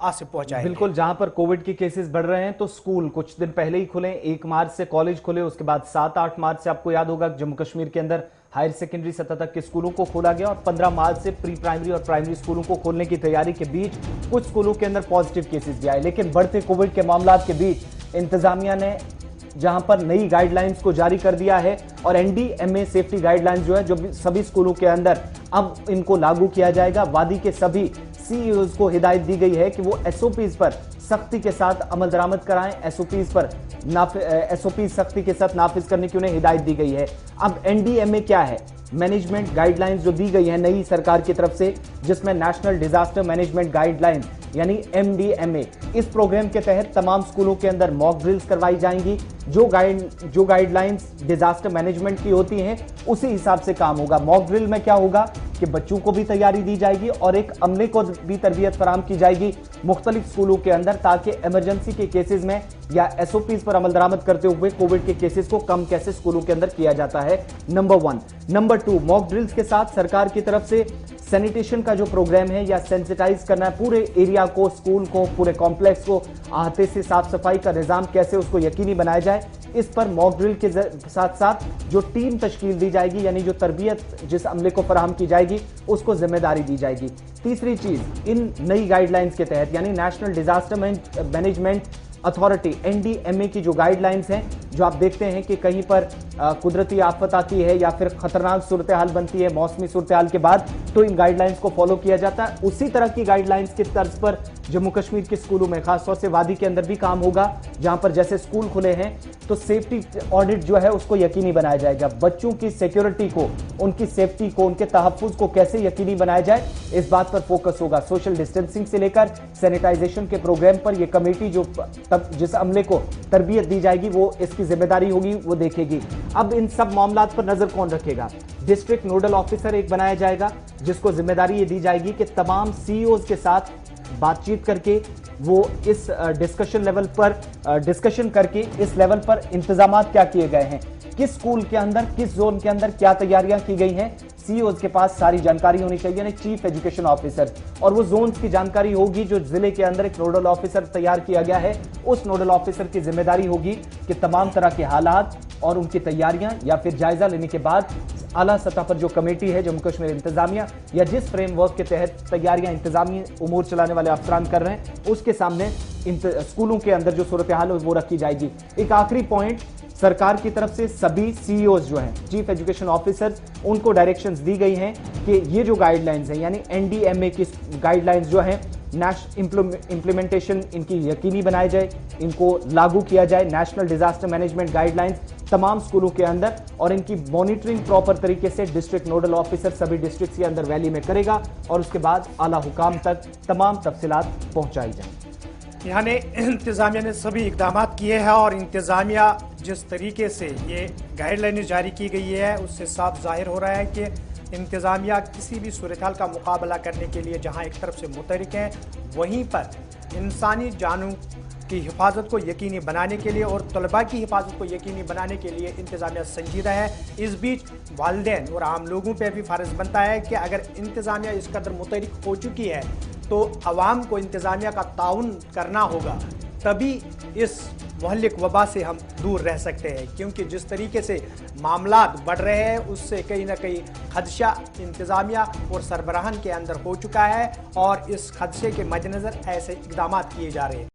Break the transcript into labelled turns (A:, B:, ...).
A: आप से पहुंचाएंगे।
B: बिल्कुल, जहां पर कोविड के केसेस बढ़ रहे हैं तो स्कूल कुछ दिन पहले ही खुले, 1 मार्च से कॉलेज खुले, उसके बाद 7-8 मार्च से आपको याद होगा जम्मू कश्मीर के अंदर हायर सेकेंडरी सतह तक के स्कूलों को खोला गया और 15 मार्च से प्री प्राइमरी और प्राइमरी स्कूलों को खोलने की तैयारी के बीच कुछ स्कूलों के अंदर पॉजिटिव केसेस भी आए। लेकिन बढ़ते कोविड के मामलों के बीच इंतजामिया ने जहां पर नई गाइडलाइंस को जारी कर दिया है और एनडीएमए सेफ्टी गाइडलाइंस जो है जो सभी स्कूलों के अंदर अब इनको लागू किया जाएगा। वादी के सभी सीईओज को हिदायत दी गई है कि वो एसओपीज पर सख्ती के साथ अमल दरामद कराएं, एसओपी सख्ती के साथ नाफिज करने की उन्हें हिदायत दी गई है। अब एनडीएमए क्या है? मैनेजमेंट गाइडलाइंस जो दी गई है नई सरकार की तरफ से, जिसमें नेशनल डिजास्टर मैनेजमेंट गाइडलाइन यानी एमडीएमए, इस प्रोग्राम के तहत तमाम स्कूलों के अंदर मॉक ड्रिल्स करवाई जाएंगी। जो गाइडलाइंस डिजास्टर मैनेजमेंट की होती हैं उसी हिसाब से काम होगा। मॉक ड्रिल में क्या होगा कि बच्चों को भी तैयारी दी जाएगी और एक अमले को भी तरबियत फराहम की जाएगी मुख्तलिफ स्कूलों के अंदर, ताकि इमरजेंसी के केसेस में या एसओपीज पर अमल दरामद करते हुए कोविड के केसेस को कम कैसे स्कूलों के अंदर किया जाता है, नंबर 1। नंबर 2, मॉक ड्रिल्स के साथ सरकार की तरफ से सैनिटेशन का जो प्रोग्राम है या सेंसिटाइज करना है पूरे एरिया को, स्कूल को, पूरे कॉम्प्लेक्स को, अहाते से साफ सफाई का निजाम कैसे उसको यकीनी बनाया जाए, इस पर मॉक ड्रिल के साथ साथ जो टीम तश्कील दी जाएगी यानी जो तरबियत जिस अमले को फराहम की जाएगी उसको जिम्मेदारी दी जाएगी। तीसरी चीज, इन नई गाइडलाइंस के तहत यानी national disaster management authority NDMA की जो गाइडलाइंस हैं, जो आप देखते हैं कि कहीं पर कुदरती आफत आती है या फिर खतरनाक सूरत हाल बनती है मौसमी सूरत हाल के बाद, तो इन गाइडलाइंस को फॉलो किया जाता है। उसी तरह की गाइडलाइंस की तर्ज पर जम्मू कश्मीर के स्कूलों में, खासतौर से वादी के अंदर भी काम होगा, जहां पर जैसे स्कूल खुले हैं तो सेफ्टी ऑडिट जो है उसको यकीनी बनाया जाएगा। बच्चों की सिक्योरिटी को, उनकी सेफ्टी को, उनके तहफ्फुज को कैसे यकीनी बनाया जाए, इस बात पर फोकस होगा। सोशल डिस्टेंसिंग से लेकर सैनिटाइजेशन के प्रोग्राम पर यह कमेटी जो जिस अमले को तरबियत दी जाएगी वो इसकी जिम्मेदारी होगी, वो देखेगी। अब इन सब मामलात पर नजर कौन रखेगा? डिस्ट्रिक्ट नोडल ऑफिसर एक बनाया जाएगा जिसको जिम्मेदारी ये दी जाएगी कि तमाम सीईओज के साथ बातचीत करके वो इस डिस्कशन लेवल पर डिस्कशन करके इस लेवल पर इंतजामात क्या किए गए हैं, किस स्कूल के अंदर, किस जोन के अंदर क्या तैयारियां की गई हैं, सीईओज के पास सारी जानकारी होनी चाहिए, यानी चीफ एजुकेशन ऑफिसर। और वो जोन्स की जानकारी होगी जो जिले के अंदर एक नोडल ऑफिसर तैयार किया गया है, उस नोडल ऑफिसर की जिम्मेदारी होगी कि तमाम तरह के हालात और उनकी तैयारियां या फिर जायजा लेने के बाद आला सतह पर जो कमेटी है जम्मू कश्मीर इंतजामिया या जिस फ्रेमवर्क के तहत तैयारियां इंतजामी उमूर चलाने वाले अफसरान कर रहे हैं, उसके सामने स्कूलों के अंदर जो सूरत हाल है वो रखी जाएगी। एक आखिरी पॉइंट, सरकार की तरफ से सभी सीईओज जो हैं, चीफ एजुकेशन ऑफिसर, उनको डायरेक्शंस दी गई हैं कि ये जो गाइडलाइंस हैं यानी एनडीएमए की गाइडलाइंस जो हैं इंप्लीमेंटेशन इनकी यकीनी बनाई जाए, इनको लागू किया जाए। नेशनल डिजास्टर मैनेजमेंट गाइडलाइंस तमाम स्कूलों के अंदर और इनकी मॉनिटरिंग प्रॉपर तरीके से डिस्ट्रिक्ट नोडल ऑफिसर सभी डिस्ट्रिक्ट के अंदर वैली में करेगा और उसके बाद आला हुकाम तक तमाम तफसीलात पहुंचाई जाएंगी।
A: यानी इंतजामिया ने सभी इकदाम किए हैं और इंतजामिया जिस तरीके से ये गाइडलाइनें जारी की गई है उससे साफ जाहिर हो रहा है कि इंतजामिया किसी भी सूरत हाल का मुकाबला करने के लिए जहां एक तरफ से मुतहरिक है, वहीं पर इंसानी जानों की हिफाजत को यकीनी बनाने के लिए और तलबा की हिफाजत को यकीनी बनाने के लिए इंतजामिया संजीदा है। इस बीच वालिदैन और आम लोगों पर भी फ़र्ज बनता है कि अगर इंतजामिया इस कदर मुतहरिक हो चुकी है तो अवाम को इंतजामिया का ताउन करना होगा, तभी इस मुहल्लिक वबा से हम दूर रह सकते हैं। क्योंकि जिस तरीके से मामलात बढ़ रहे हैं उससे कहीं ना कहीं खदशा इंतजामिया और सरबराहान के अंदर हो चुका है और इस खदशे के मद्देनज़र ऐसे इक़दाम किए जा रहे हैं।